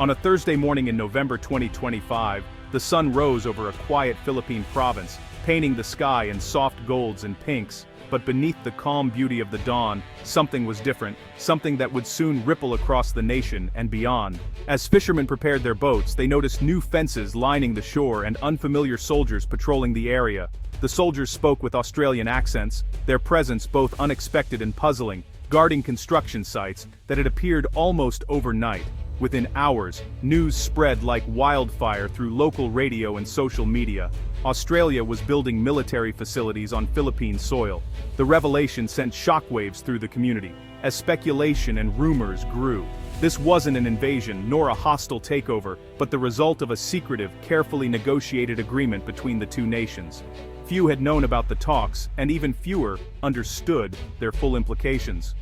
On a Thursday morning in November 2025, the sun rose over a quiet Philippine province, painting the sky in soft golds and pinks. But beneath the calm beauty of the dawn, something was different, something that would soon ripple across the nation and beyond. As fishermen prepared their boats, they noticed new fences lining the shore and unfamiliar soldiers patrolling the area. The soldiers spoke with Australian accents, their presence both unexpected and puzzling, guarding construction sites that had appeared almost overnight. Within hours, news spread like wildfire through local radio and social media. Australia was building military facilities on Philippine soil. The revelation sent shockwaves through the community, as speculation and rumors grew. This wasn't an invasion nor a hostile takeover, but the result of a secretive, carefully negotiated agreement between the two nations. Few had known about the talks, and even fewer understood their full implications.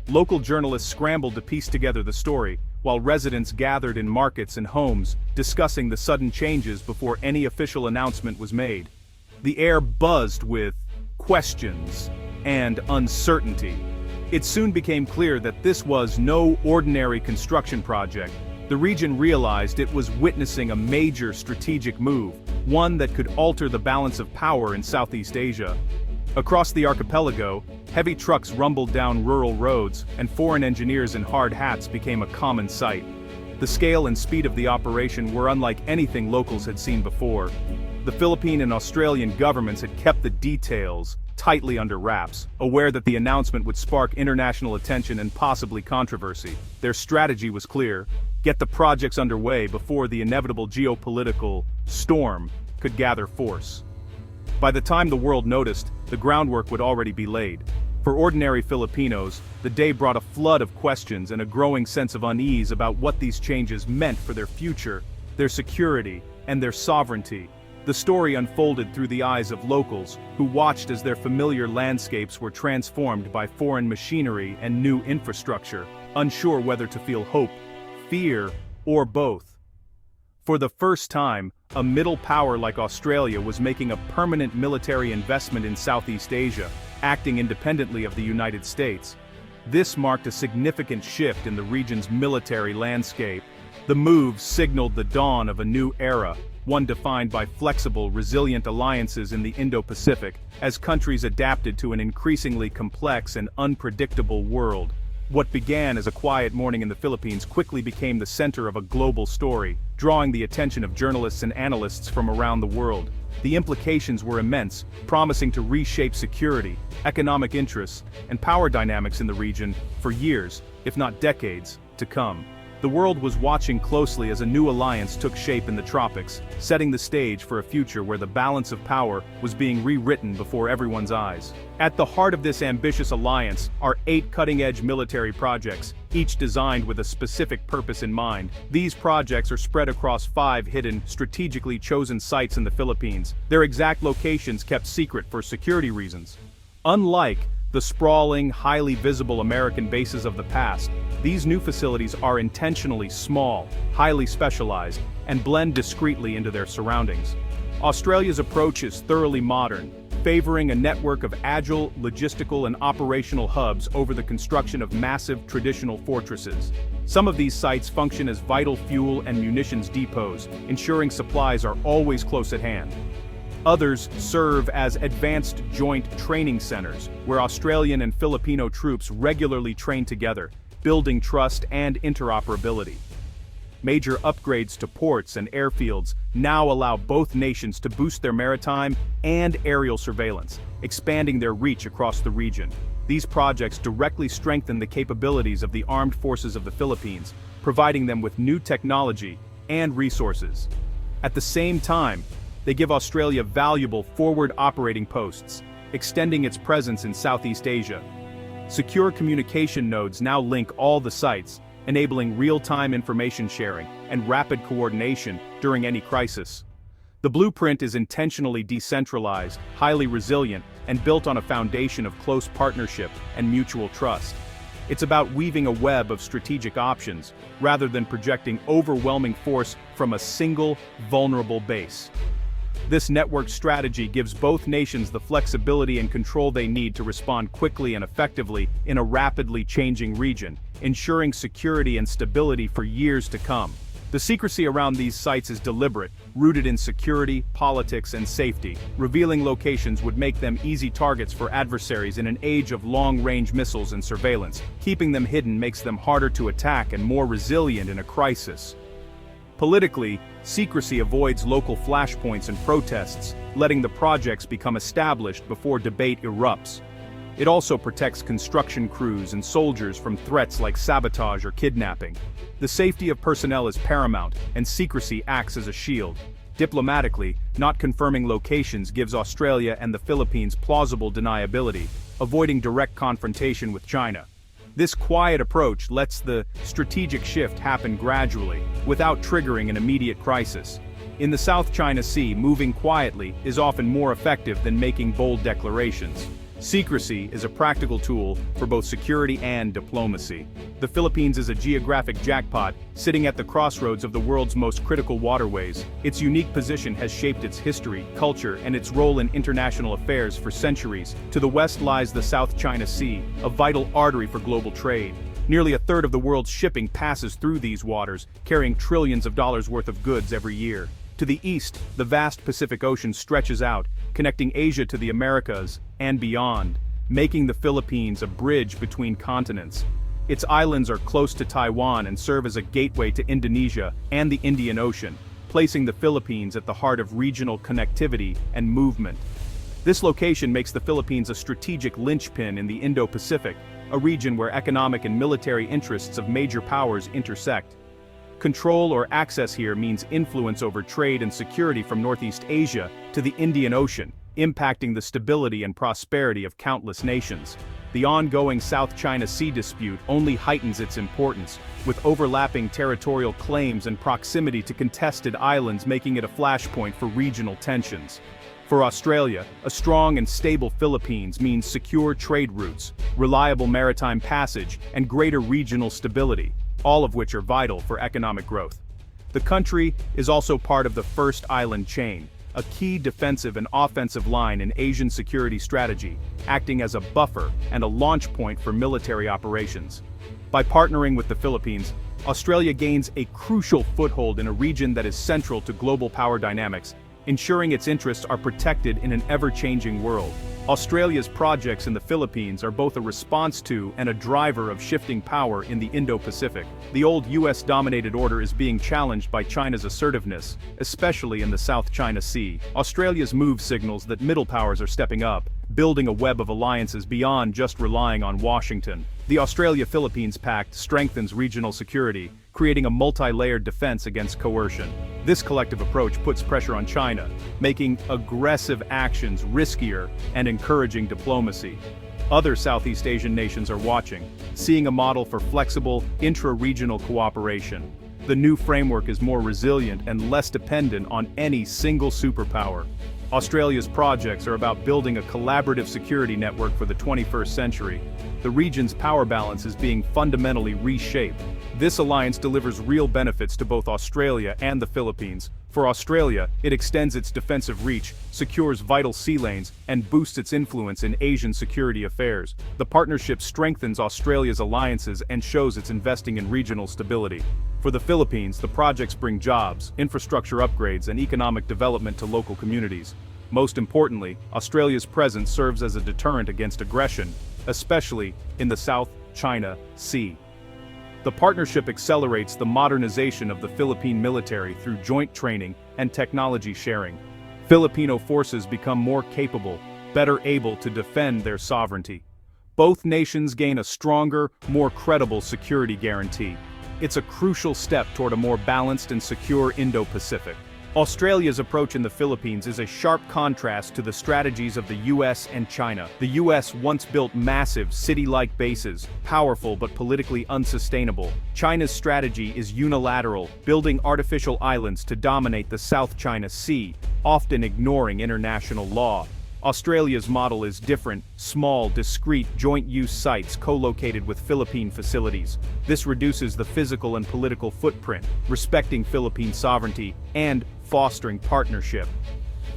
Local journalists scrambled to piece together the story, while residents gathered in markets and homes, discussing the sudden changes before any official announcement was made. The air buzzed with questions and uncertainty. It soon became clear that this was no ordinary construction project. The region realized it was witnessing a major strategic move, one that could alter the balance of power in Southeast Asia. Across the archipelago, heavy trucks rumbled down rural roads, and foreign engineers in hard hats became a common sight. The scale and speed of the operation were unlike anything locals had seen before. The Philippine and Australian governments had kept the details tightly under wraps, aware that the announcement would spark international attention and possibly controversy. Their strategy was clear: get the projects underway before the inevitable geopolitical storm could gather force. By the time the world noticed, the groundwork would already be laid. For ordinary Filipinos, the day brought a flood of questions and a growing sense of unease about what these changes meant for their future, their security, and their sovereignty. The story unfolded through the eyes of locals, who watched as their familiar landscapes were transformed by foreign machinery and new infrastructure, unsure whether to feel hope, fear, or both. For the first time, a middle power like Australia was making a permanent military investment in Southeast Asia, acting independently of the United States. This marked a significant shift in the region's military landscape. The move signaled the dawn of a new era, one defined by flexible, resilient alliances in the Indo-Pacific, as countries adapted to an increasingly complex and unpredictable world. What began as a quiet morning in the Philippines quickly became the center of a global story, drawing the attention of journalists and analysts from around the world. The implications were immense, promising to reshape security, economic interests, and power dynamics in the region for years, if not decades, to come. The world was watching closely as a new alliance took shape in the tropics, setting the stage for a future where the balance of power was being rewritten before everyone's eyes. At the heart of this ambitious alliance are 8 cutting-edge military projects, each designed with a specific purpose in mind. These projects are spread across 5 hidden, strategically chosen sites in the Philippines, their exact locations kept secret for security reasons. Unlike the sprawling, highly visible American bases of the past, these new facilities are intentionally small, highly specialized, and blend discreetly into their surroundings. Australia's approach is thoroughly modern, favoring a network of agile, logistical, and operational hubs over the construction of massive traditional fortresses. Some of these sites function as vital fuel and munitions depots, ensuring supplies are always close at hand. Others serve as advanced joint training centers, where Australian and Filipino troops regularly train together, building trust and interoperability. Major upgrades to ports and airfields now allow both nations to boost their maritime and aerial surveillance, expanding their reach across the region. These projects directly strengthen the capabilities of the armed forces of the Philippines, providing them with new technology and resources. At the same time, they give Australia valuable forward operating posts, extending its presence in Southeast Asia. Secure communication nodes now link all the sites, enabling real-time information sharing and rapid coordination during any crisis. The blueprint is intentionally decentralized, highly resilient, and built on a foundation of close partnership and mutual trust. It's about weaving a web of strategic options, rather than projecting overwhelming force from a single, vulnerable base. This network strategy gives both nations the flexibility and control they need to respond quickly and effectively in a rapidly changing region, ensuring security and stability for years to come. The secrecy around these sites is deliberate, rooted in security, politics, and safety. Revealing locations would make them easy targets for adversaries in an age of long-range missiles and surveillance. Keeping them hidden makes them harder to attack and more resilient in a crisis. Politically, secrecy avoids local flashpoints and protests, letting the projects become established before debate erupts. It also protects construction crews and soldiers from threats like sabotage or kidnapping. The safety of personnel is paramount, and secrecy acts as a shield. Diplomatically, not confirming locations gives Australia and the Philippines plausible deniability, avoiding direct confrontation with China. This quiet approach lets the strategic shift happen gradually, without triggering an immediate crisis. In the South China Sea, moving quietly is often more effective than making bold declarations. Secrecy is a practical tool for both security and diplomacy. The Philippines is a geographic jackpot, sitting at the crossroads of the world's most critical waterways. Its unique position has shaped its history, culture, and its role in international affairs for centuries. To the west lies the South China Sea, a vital artery for global trade. Nearly a third of the world's shipping passes through these waters, carrying trillions of dollars worth of goods every year. To the east, the vast Pacific Ocean stretches out, connecting Asia to the Americas and beyond, making the Philippines a bridge between continents. Its islands are close to Taiwan and serve as a gateway to Indonesia and the Indian Ocean, placing the Philippines at the heart of regional connectivity and movement. This location makes the Philippines a strategic linchpin in the Indo-Pacific, a region where economic and military interests of major powers intersect. Control or access here means influence over trade and security from Northeast Asia to the Indian Ocean, impacting the stability and prosperity of countless nations. The ongoing South China Sea dispute only heightens its importance, with overlapping territorial claims and proximity to contested islands making it a flashpoint for regional tensions. For Australia, a strong and stable Philippines means secure trade routes, reliable maritime passage, and greater regional stability, all of which are vital for economic growth. The country is also part of the First Island Chain, a key defensive and offensive line in Asian security strategy, acting as a buffer and a launch point for military operations. By partnering with the Philippines, Australia gains a crucial foothold in a region that is central to global power dynamics, ensuring its interests are protected in an ever-changing world. Australia's projects in the Philippines are both a response to and a driver of shifting power in the Indo-Pacific. The old US-dominated order is being challenged by China's assertiveness, especially in the South China Sea. Australia's move signals that middle powers are stepping up, building a web of alliances beyond just relying on Washington. The Australia-Philippines Pact strengthens regional security, creating a multi-layered defense against coercion. This collective approach puts pressure on China, making aggressive actions riskier and encouraging diplomacy. Other Southeast Asian nations are watching, seeing a model for flexible, intra-regional cooperation. The new framework is more resilient and less dependent on any single superpower. Australia's projects are about building a collaborative security network for the 21st century. The region's power balance is being fundamentally reshaped. This alliance delivers real benefits to both Australia and the Philippines. For Australia, it extends its defensive reach, secures vital sea lanes, and boosts its influence in Asian security affairs. The partnership strengthens Australia's alliances and shows it's investing in regional stability. For the Philippines, the projects bring jobs, infrastructure upgrades, and economic development to local communities. Most importantly, Australia's presence serves as a deterrent against aggression, especially in the South China Sea. The partnership accelerates the modernization of the Philippine military through joint training and technology sharing. Filipino forces become more capable, better able to defend their sovereignty. Both nations gain a stronger, more credible security guarantee. It's a crucial step toward a more balanced and secure Indo-Pacific. Australia's approach in the Philippines is a sharp contrast to the strategies of the US and China. The US once built massive, city-like bases, powerful but politically unsustainable. China's strategy is unilateral, building artificial islands to dominate the South China Sea, often ignoring international law. Australia's model is different, small, discrete, joint-use sites co-located with Philippine facilities. This reduces the physical and political footprint, respecting Philippine sovereignty, and fostering partnership.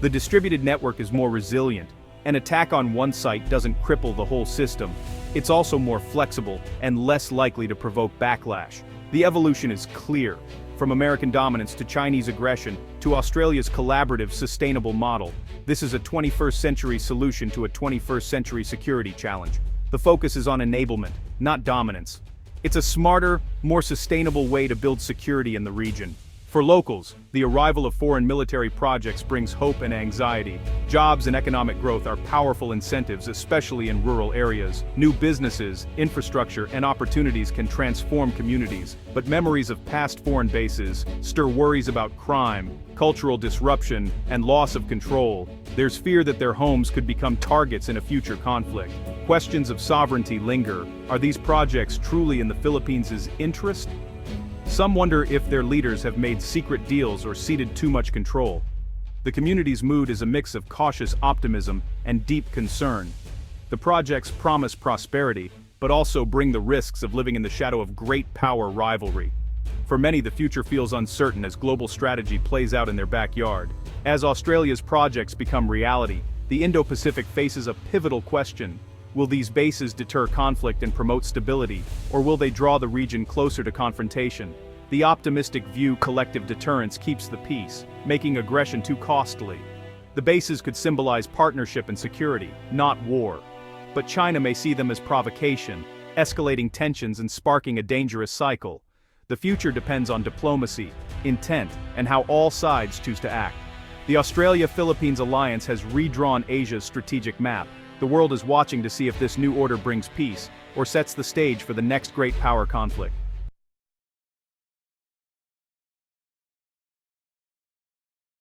The distributed network is more resilient. An attack on one site doesn't cripple the whole system. It's also more flexible and less likely to provoke backlash. The evolution is clear. From American dominance to Chinese aggression to Australia's collaborative, sustainable model, this is a 21st century solution to a 21st century security challenge. The focus is on enablement, not dominance. It's a smarter, more sustainable way to build security in the region. For locals, the arrival of foreign military projects brings hope and anxiety. Jobs and economic growth are powerful incentives, especially in rural areas. New businesses, infrastructure, and opportunities can transform communities, but memories of past foreign bases stir worries about crime, cultural disruption, and loss of control. There's fear that their homes could become targets in a future conflict. Questions of sovereignty linger. Are these projects truly in the Philippines' interest? Some wonder if their leaders have made secret deals or ceded too much control. The community's mood is a mix of cautious optimism and deep concern. The projects promise prosperity, but also bring the risks of living in the shadow of great power rivalry. For many, the future feels uncertain as global strategy plays out in their backyard. As Australia's projects become reality, the Indo-Pacific faces a pivotal question. Will these bases deter conflict and promote stability, or will they draw the region closer to confrontation? The optimistic view collective deterrence keeps the peace, making aggression too costly. The bases could symbolize partnership and security, not war. But China may see them as provocation, escalating tensions and sparking a dangerous cycle. The future depends on diplomacy, intent, and how all sides choose to act. The Australia-Philippines alliance has redrawn Asia's strategic map. The world is watching to see if this new order brings peace, or sets the stage for the next great power conflict.